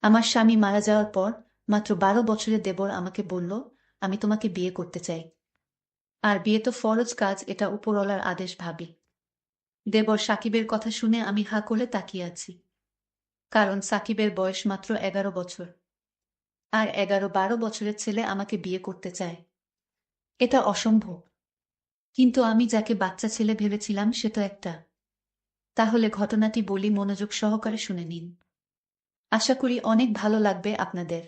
আমার স্বামী মারা যাওয়ার পর মাত্র 12 বছরের দেবর আমাকে বলল, আমি তোমাকে বিয়ে করতে চাই। আর বিয়ে তো ফরজ কাজ, এটা উপরওয়ালার আদেশ ভাবি। দেবর সাকিবের কথা শুনে আমি হা করে তাকিয়ে আছি। কারণ সাকিবের বয়স মাত্র 11 বছর। আর 11-12 বছরের ছেলে আমাকে বিয়ে করতে চায়, এটা অসম্ভব। কিন্তু আমি যাকে বাচ্চা ছেলে ভেবেছিলাম সে তো একটা। তাহলে ঘটনাটি বলি, মনোযোগ সহকারে শুনে নিন। আশা করি অনেক ভালো লাগবে আপনাদের।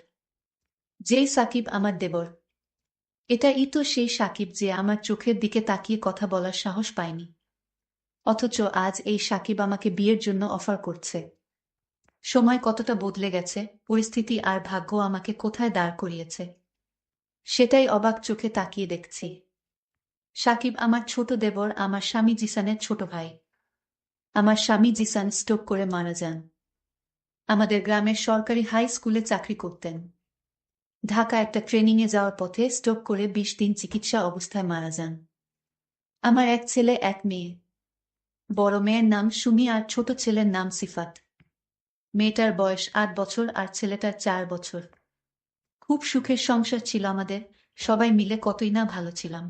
যেই সাকিব আমার দেবর, এটাই তো সেই সাকিব যে আমার চোখের দিকে তাকিয়ে কথা বলার সাহস পায়নি। অথচ আজ এই সাকিব আমাকে বিয়ের জন্য অফার করছে। সময় কতটা বদলে গেছে, পরিস্থিতি আর ভাগ্য আমাকে কোথায় দাঁড় করিয়েছে সেটাই অবাক চোখে তাকিয়ে দেখছি। সাকিব আমার ছোট দেবর, আমার স্বামী জিসানের ছোট ভাই। আমার স্বামী জিসান স্ট্রোক করে মারা যান। আমাদের গ্রামের সরকারি হাই স্কুলে চাকরি করতেন। ঢাকা একটা ট্রেনিংয়ে যাওয়ার পথে স্ট্রোক করে 20 দিন চিকিৎসা অবস্থায় মারা যান। আমার এক ছেলে এক মেয়ে। বড় মেয়ের নাম সুমি আর ছোট ছেলের নাম সিফাত। মেয়েটার বয়স 8 বছর আর ছেলেটার 4 বছর। খুব সুখের সংসার ছিল আমাদের, সবাই মিলে কতই না ভালো ছিলাম।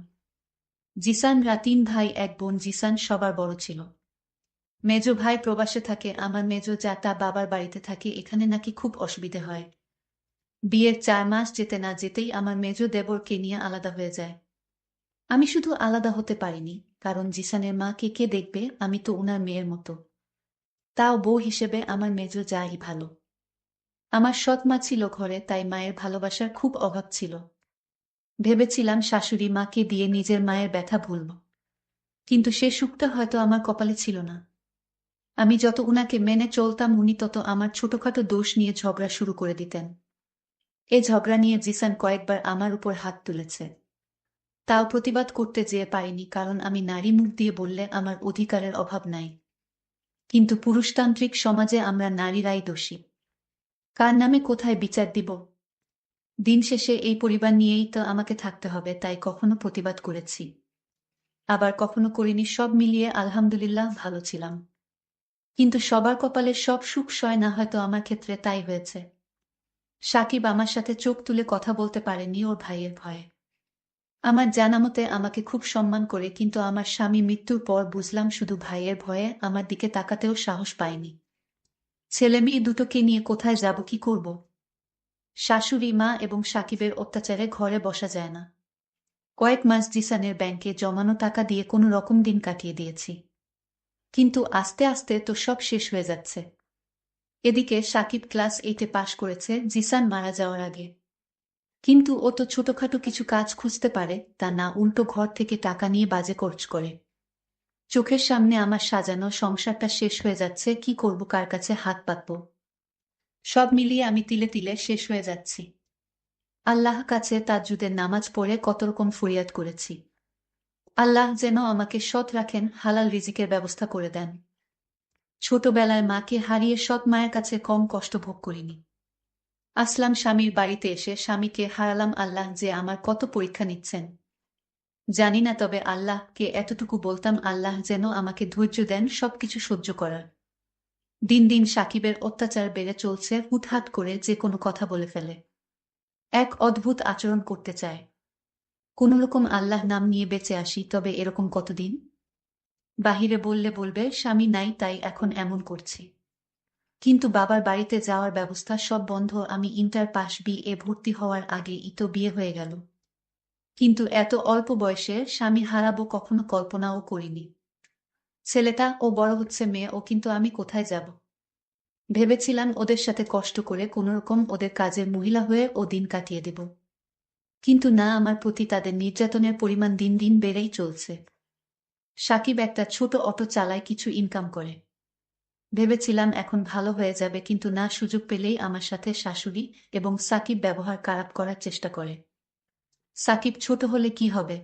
জিসানরা 3 ভাই 1 বোন, জিসান সবার বড় ছিল। মেজো ভাই প্রবাসে থাকে, আমার মেজো তা বাবার বাড়িতে থাকে, এখানে নাকি খুব অসুবিধে হয়। বিয়ের 4 মাস যেতে না যেতেই আমার মেজো দেবরকে নিয়ে আলাদা হয়ে যায়। আমি শুধু আলাদা হতে পারিনি, কারণ জিসানের মা কে দেখবে, আমি তো উনার মেয়ের মতো। তাও বউ হিসেবে আমার মেজো যাই ভালো। আমার সৎ মা ছিল ঘরে, তাই মায়ের ভালোবাসার খুব অভাব ছিল। ভেবেছিলাম শাশুড়ি মাকে দিয়ে নিজের মায়ের ব্যথা ভুলব, কিন্তু সে সুখটা হয়তো আমার কপালে ছিল না। আমি যত উনাকে মেনে চলতাম উনি তত আমার ছোটখাটো দোষ নিয়ে ঝগড়া শুরু করে দিতেন। এ ঝগড়া নিয়ে জিসান কয়েকবার আমার উপর হাত তুলেছে। তাও প্রতিবাদ করতে যেয়ে পারিনি, কারণ আমি নারী, মুখ দিয়ে বললে আমার অধিকারের অভাব নাই। কিন্তু পুরুষতান্ত্রিক সমাজে আমরা নারীরাই দোষী। কার নামে কোথায় বিচার দিব? দিন শেষে এই পরিবার নিয়েই তো আমাকে থাকতে হবে, তাই কখনো প্রতিবাদ করেছি, আবার কখনো করিনি। সব মিলিয়ে আলহামদুলিল্লাহ ভালো ছিলাম। কিন্তু সবার কপালে সব সুখ সয় না, হয়তো আমার ক্ষেত্রে তাই হয়েছে। সাকিব আমার সাথে চোখ তুলে কথা বলতে পারেনি ওর ভাইয়ের ভয়ে। আমার জানামতে আমাকে খুব সম্মান করে, কিন্তু আমার স্বামী মৃত্যুর পর বুঝলাম শুধু ভাইয়ের ভয়ে আমার দিকে তাকাতেও সাহস পায়নি। ছেলে মেয়ে দুটোকে নিয়ে কোথায় যাব, কি করব? শাশুড়ি মা এবং সাকিবের অত্যাচারে ঘরে বসা যায় না। কয়েক মাস জিসানের ব্যাংকে জমানো টাকা দিয়ে কোনো রকম দিন কাটিয়ে দিয়েছি। কিন্তু আস্তে আস্তে তো সব শেষ হয়ে যাচ্ছে। এদিকে সাকিব ক্লাস 8-এ পাশ করেছে জিসান মারা যাওয়ার আগে। কিন্তু ও তো ছোটখাটো কিছু কাজ খুঁজতে পারে, তা না, উল্টো ঘর থেকে টাকা নিয়ে বাজে খরচ করে। চোখের সামনে আমার সাজানো সংসারটা শেষ হয়ে যাচ্ছে, কি করব, কার কাছে হাত পাতব? সব মিলিয়ে আমি তিলে তিলে শেষ হয়ে যাচ্ছি। আল্লাহ কাছে তাজ্জুদের নামাজ পড়ে কত রকম ফরিয়াদ করেছি। আল্লাহ যেন আমাকে সৎ রাখেন, হালাল রিজিকের ব্যবস্থা করে দেন। ছোটবেলায় মাকে হারিয়ে সৎ মায়ের কাছে কম কষ্ট ভোগ করিনি। আসলাম স্বামীর বাড়িতে এসে স্বামীকে হারালাম, আল্লাহ যে আমার কত পরীক্ষা নিচ্ছেন জানি না, তবে আল্লাহকে এতটুকু বলতাম, আল্লাহ যেন আমাকে ধৈর্য দেন সবকিছু সহ্য করার। দিন দিন সাকিবের অত্যাচার বেড়ে চলছে, হুটহাট করে যে কোনো কথা বলে ফেলে, এক অদ্ভুত আচরণ করতে চায়। কোনোরকম আল্লাহ নাম নিয়ে বেঁচে আসি, তবে এরকম কতদিন? বাহিরে বললে বলবে স্বামী নাই, তাই এখন এমন করছি। কিন্তু বাবার বাড়িতে যাওয়ার ব্যবস্থা সব বন্ধ। আমি ইন্টার পাস, বিএ ভর্তি হওয়ার আগেই তো বিয়ে হয়ে গেল। কিন্তু এত অল্প বয়সে স্বামী হারাবো কখনো কল্পনাও করিনি। ছেলেটা ও বড় হচ্ছে, মেয়ে ও, কিন্তু আমি কোথায় যাব? ভেবেছিলাম ওদের সাথে কষ্ট করে কোনোরকম ওদের কাজের মহিলা হয়ে ও দিন কাটিয়ে দেব। কিন্তু না, আমার প্রতি তাদের নির্যাতনের পরিমাণ দিন দিন বেড়েই চলছে। সাকিব একটা ছোট অটো চালায়, কিছু ইনকাম করে। ভেবেছিলাম এখন ভালো হয়ে যাবে, কিন্তু না, সুযোগ পেলেই আমার সাথে শাশুড়ি এবং সাকিব ব্যবহার খারাপ করার চেষ্টা করে। সাকিব ছোট হলে কি হবে?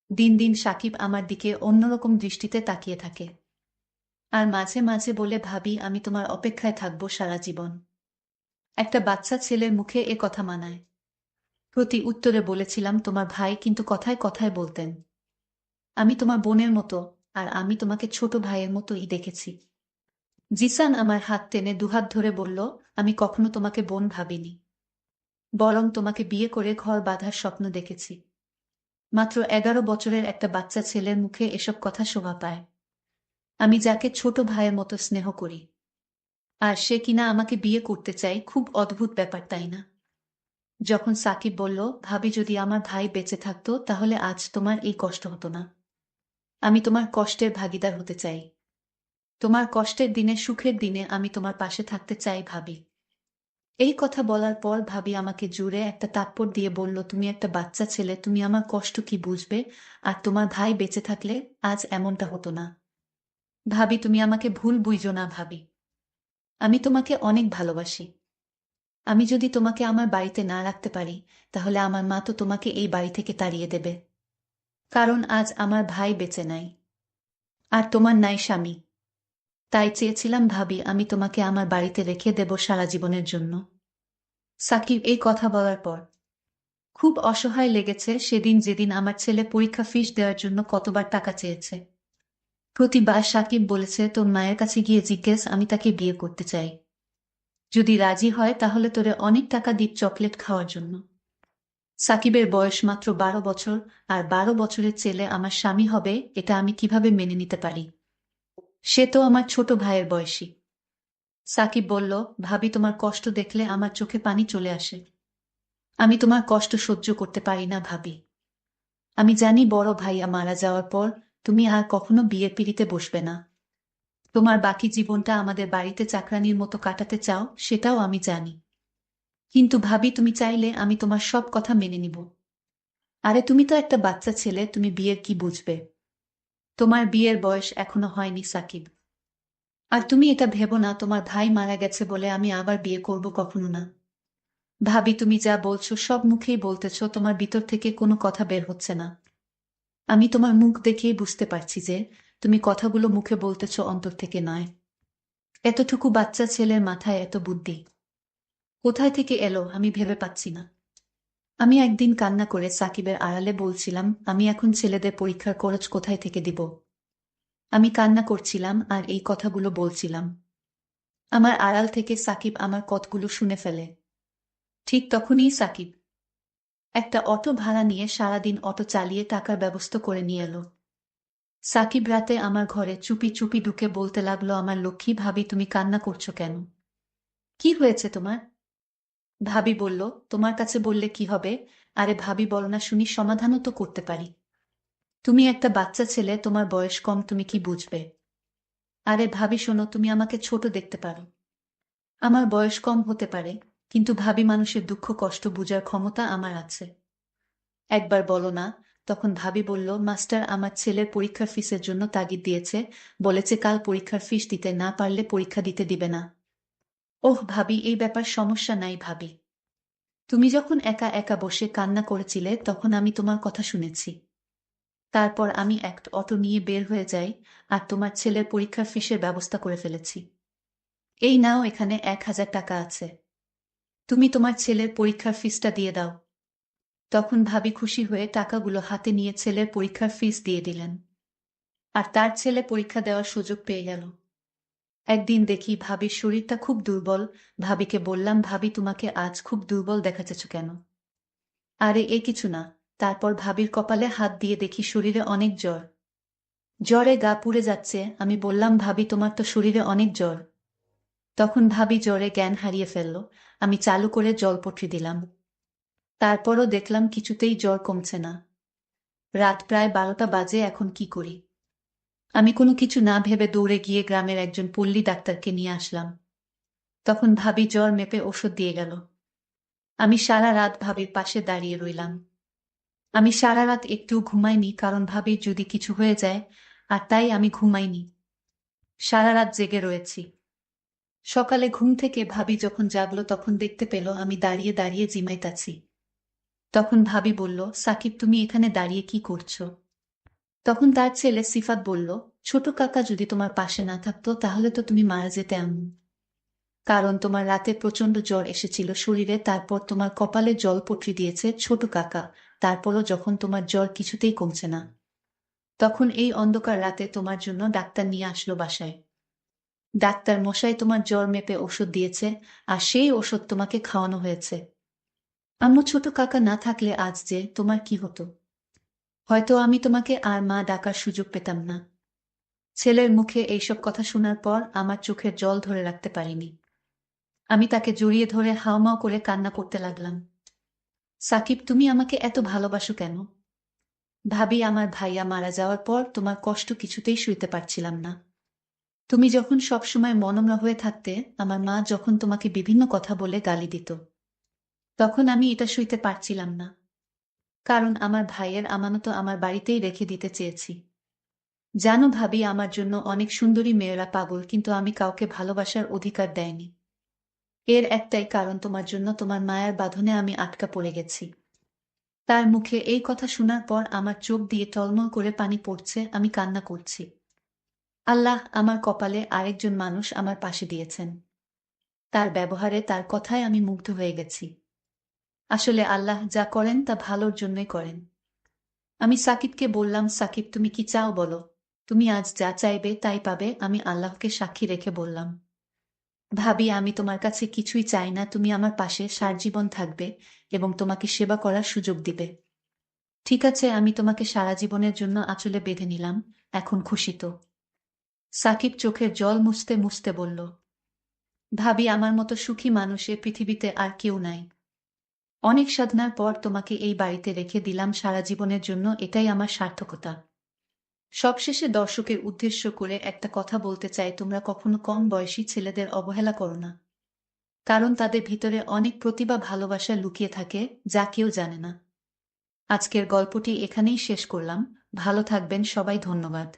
দিন দিন সাকিব আমার দিকে অন্যরকম দৃষ্টিতে তাকিয়ে থাকে। আর মাঝে মাঝে বলে, ভাবি আমি তোমার অপেক্ষায় থাকবো সারা জীবন। একটা বাচ্চা ছেলের মুখে এ কথা মানায়? প্রতি উত্তরে বলেছিলাম, তোমার ভাই কিন্তু কথায় কথায় বলতেন, আমি তোমার বোনের মতো, আর আমি তোমাকে ছোট ভাইয়ের মতোই দেখেছি। জিসান আমার হাত টেনে দুহাত ধরে বলল, আমি কখনো তোমাকে বোন ভাবিনি, বরং তোমাকে বিয়ে করে ঘর বাঁধার স্বপ্ন দেখেছি। মাত্র 11 বছরের একটা বাচ্চা ছেলের মুখে এসব কথা শোভা পায়? আমি যাকে ছোট ভাইয়ের মতো স্নেহ করি, আর সে কিনা আমাকে বিয়ে করতে চায়। খুব অদ্ভুত ব্যাপার, তাই না? যখন সাকিব বলল, ভাবি যদি আমার ভাই বেঁচে থাকতো তাহলে আজ তোমার এই কষ্ট হতো না। আমি তোমার কষ্টের ভাগিদার হতে চাই। তোমার কষ্টের দিনে, সুখের দিনে আমি তোমার পাশে থাকতে চাই ভাবি। এই কথা বলার পর ভাবি আমাকে জুড়ে একটা থাপ্পড় দিয়ে বলল, তুমি একটা বাচ্চা ছেলে, তুমি আমার কষ্ট কি বুঝবে? আর তোমার ভাই বেঁচে থাকলে আজ এমনটা হতো না। ভাবি তুমি আমাকে ভুল বুঝো না ভাবি। আমি তোমাকে অনেক ভালোবাসি। আমি যদি তোমাকে আমার বাড়িতে না রাখতে পারি, তাহলে আমার মা তো তোমাকে এই বাড়ি থেকে তাড়িয়ে দেবে। কারণ আজ আমার ভাই বেঁচে নাই, আর তোমার নাই স্বামী। তাই চেয়েছিলাম ভাবি আমি তোমাকে আমার বাড়িতে রেখে দেব সারা জীবনের জন্য। সাকিব এই কথা বলার পর খুব অসহায় লেগেছে সেদিন, যেদিন আমার ছেলে পরীক্ষা ফিস দেওয়ার জন্য কতবার টাকা চেয়েছে। প্রতিবার সাকিব বলেছে, তোর মায়ের কাছে গিয়ে জিজ্ঞেস, আমি তাকে বিয়ে করতে চাই। যদি রাজি হয় তাহলে তোরে অনেক টাকা দিই চকলেট খাওয়ার জন্য। সাকিবের বয়স মাত্র 12 বছর, আর 12 বছরের ছেলে আমার স্বামী হবে, এটা আমি কিভাবে মেনে নিতে পারি? সে তো আমার ছোট ভাইয়ের বয়সী। সাকিব বলল, ভাবি তোমার কষ্ট দেখলে আমার চোখে পানি চলে আসে। আমি তোমার কষ্ট সহ্য করতে পারি না ভাবি। আমি জানি বড় ভাইয়া মারা যাওয়ার পর তুমি আর কখনো বিয়ের পিঁড়িতে বসবে না। তোমার বাকি জীবনটা আমাদের বাড়িতে চাকরানির মতো কাটাতে চাও, সেটাও আমি জানি। কিন্তু ভাবি তুমি চাইলে আমি তোমার সব কথা মেনে নিব। আরে তুমি তো একটা বাচ্চা ছেলে, তুমি বিয়ের কি বুঝবে? তোমার বিয়ের বয়স এখনো হয়নি সাকিব। আর তুমি এটা ভেবো না তোমার ভাই মারা গেছে বলে আমি আবার বিয়ে করব, কখনো না। ভাবি তুমি যা বলছো সব মুখেই বলতেছো, তোমার ভিতর থেকে কোনো কথা বের হচ্ছে না। আমি তোমার মুখ দেখেই বুঝতে পারছি যে তুমি কথাগুলো মুখে বলতেছো, অন্তর থেকে নয়। এতটুকু বাচ্চা ছেলের মাথায় এত বুদ্ধি কোথায় থেকে এলো আমি ভেবে পাচ্ছি না। আমি একদিন কান্না করে সাকিবের আড়ালে বলছিলাম, আমি এখন ছেলেদের পরীক্ষার খরচ কোথায় থেকে দিব? আমি কান্না করছিলাম আর এই কথাগুলো বলছিলাম। আমার আড়াল থেকে সাকিব আমার কথাগুলো শুনে ফেলে। ঠিক তখনই সাকিব একটা অটো ভাড়া নিয়ে সারাদিন অটো চালিয়ে টাকার ব্যবস্থা করে নিয়ে এলো। সাকিব রাতে আমার ঘরে চুপি চুপি ঢুকে বলতে লাগলো, আমার লক্ষ্মী ভাবি তুমি কান্না করছো কেন? কি হয়েছে তোমার? ভাবি বলল, তোমার কাছে বললে কি হবে? আরে ভাবি বলো না শুনি, সমাধানও তো করতে পারি। তুমি একটা বাচ্চা ছেলে, তোমার বয়স কম, তুমি কি বুঝবে? আরে ভাবি শোনো, তুমি আমাকে ছোট দেখতে পারো, আমার বয়স কম হতে পারে, কিন্তু ভাবি মানুষের দুঃখ কষ্ট বুঝার ক্ষমতা আমার আছে। একবার বলো না। তখন ভাবি বলল, মাস্টার আমার ছেলের পরীক্ষার ফিসের জন্য তাগিদ দিয়েছে, বলেছে কাল পরীক্ষার ফিস দিতে না পারলে পরীক্ষা দিতে দিবে না। ওহ ভাবি, এই ব্যাপার সমস্যা নাই ভাবি। তুমি যখন একা একা বসে কান্না করেছিলে তখন আমি তোমার কথা শুনেছি। তারপর আমি একটা অটো নিয়ে বের হয়ে যাই, আর তোমার ছেলের পরীক্ষার ফিসের ব্যবস্থা করে ফেলেছি। এই নাও, এখানে 1000 টাকা আছে। তুমি তোমার ছেলের পরীক্ষার ফিসটা দিয়ে দাও। তখন ভাবি খুশি হয়ে টাকাগুলো হাতে নিয়ে ছেলের পরীক্ষার ফিস দিয়ে দিলেন। আর তার ছেলে পরীক্ষা দেওয়ার সুযোগ পেয়ে গেল। একদিন দেখি ভাবির শরীরটা খুব দুর্বল। ভাবিকে বললাম, ভাবি তোমাকে আজ খুব দুর্বল দেখাচ্ছ কেন? আরে এ কিছু না। তারপর ভাবির কপালে হাত দিয়ে দেখি শরীরে অনেক জ্বর। জ্বরে গা পুড়ে যাচ্ছে। আমি বললাম, ভাবি তোমার তো শরীরে অনেক জ্বর। তখন ভাবি জ্বরে জ্ঞান হারিয়ে ফেলল। আমি চালু করে জলপট্রি দিলাম। তারপরও দেখলাম কিছুতেই জ্বর কমছে না। রাত প্রায় 12টা বাজে, এখন কি করি? আমি কোনো কিছু না ভেবে দৌড়ে গিয়ে গ্রামের একজন পল্লী ডাক্তারকে নিয়ে আসলাম। তখন ভাবি জ্বর মেপে ওষুধ দিয়ে গেল। আমি সারা রাত ভাবির পাশে দাঁড়িয়ে রইলাম। আমি সারা রাত একটু ঘুমাইনি, কারণ ভাবির যদি কিছু হয়ে যায়, আর তাই আমি ঘুমাইনি। সারা রাত জেগে রয়েছি। সকালে ঘুম থেকে ভাবি যখন জাগলো তখন দেখতে পেল আমি দাঁড়িয়ে দাঁড়িয়ে জিমাইতাছি। তখন ভাবি বলল, সাকিব তুমি এখানে দাঁড়িয়ে কি করছো? তখন তার ছেলে সিফাত বলল, ছোট কাকা যদি তোমার পাশে না থাকতো তাহলে তো তুমি মারা যেতে আম্মু। কারণ তোমার রাতে প্রচন্ড জ্বর এসেছিল শরীরে, তারপর তোমার কপালে জলপট্রি দিয়েছে ছোট কাকা। তারপরও যখন তোমার জ্বর কিছুতেই কমছে না, তখন এই অন্ধকার রাতে তোমার জন্য ডাক্তার নিয়ে আসলো বাসায়। ডাক্তার মশাই তোমার জ্বর মেপে ওষুধ দিয়েছে, আর সেই ওষুধ তোমাকে খাওয়ানো হয়েছে। আম্মু ছোট কাকা না থাকলে আজ যে তোমার কি হতো? হয়তো আমি তোমাকে আর মা ডাকার সুযোগ পেতাম না। ছেলের মুখে এইসব কথা শোনার পর আমার চোখের জল ধরে রাখতে পারিনি। আমি তাকে জড়িয়ে ধরে হাউমাউ করে কান্না করতে লাগলাম। সাকিব, তুমি আমাকে এত ভালোবাসো কেন? ভাবি, আমার ভাইয়া মারা যাওয়ার পর তোমার কষ্ট কিছুতেই সইতে পারছিলাম না। তুমি যখন সবসময় মনমরা হয়ে থাকতে, আমার মা যখন তোমাকে বিভিন্ন কথা বলে গালি দিত, তখন আমি এটা সইতে পারছিলাম না। কারণ আমার ভাইয়ের আমানত আমার বাড়িতেই রেখে দিতে চেয়েছি। জানো ভাবি, আমার জন্য অনেক সুন্দরী মেয়েরা পাগল, কিন্তু আমি কাউকে ভালোবাসার অধিকার দেয়নি। এর একটাই কারণ, তোমার জন্য তোমার মায়ের বাঁধনে আমি আটকা পড়ে গেছি। তার মুখে এই কথা শোনার পর আমার চোখ দিয়ে টলমল করে পানি পড়ছে, আমি কান্না করছি। আল্লাহ, আমার কপালে আরেকজন মানুষ আমার পাশে দিয়েছেন। তার ব্যবহারে, তার কথায় আমি মুগ্ধ হয়ে গেছি। আসলে আল্লাহ যা করেন তা ভালোর জন্যই করেন। আমি সাকিবকে বললাম, সাকিব তুমি কি চাও বলো? তুমি আজ যা চাইবে তাই পাবে, আমি আল্লাহকে সাক্ষী রেখে বললাম। ভাবি, আমি তোমার কাছে কিছুই চাই না, তুমি আমার পাশে সারাজীবন থাকবে এবং তোমাকে সেবা করার সুযোগ দিবে। ঠিক আছে, আমি তোমাকে সারা জীবনের জন্য আঁচলে বেঁধে নিলাম। এখন খুশি তো? সাকিব চোখের জল মুছতে মুছতে বলল। ভাবি, আমার মতো সুখী মানুষ এ পৃথিবীতে আর কেউ নাই। অনেক সাধনার পর তোমাকে এই বাড়িতে রেখে দিলাম সারা জীবনের জন্য, এটাই আমার সার্থকতা। সবশেষে দর্শকের উদ্দেশ্য করে একটা কথা বলতে চাই, তোমরা কখনো কম বয়সী ছেলেদের অবহেলা করো না। কারণ তাদের ভিতরে অনেক প্রতিভা, ভালোবাসা লুকিয়ে থাকে, যা কেউ জানে না। আজকের গল্পটি এখানেই শেষ করলাম। ভালো থাকবেন সবাই, ধন্যবাদ।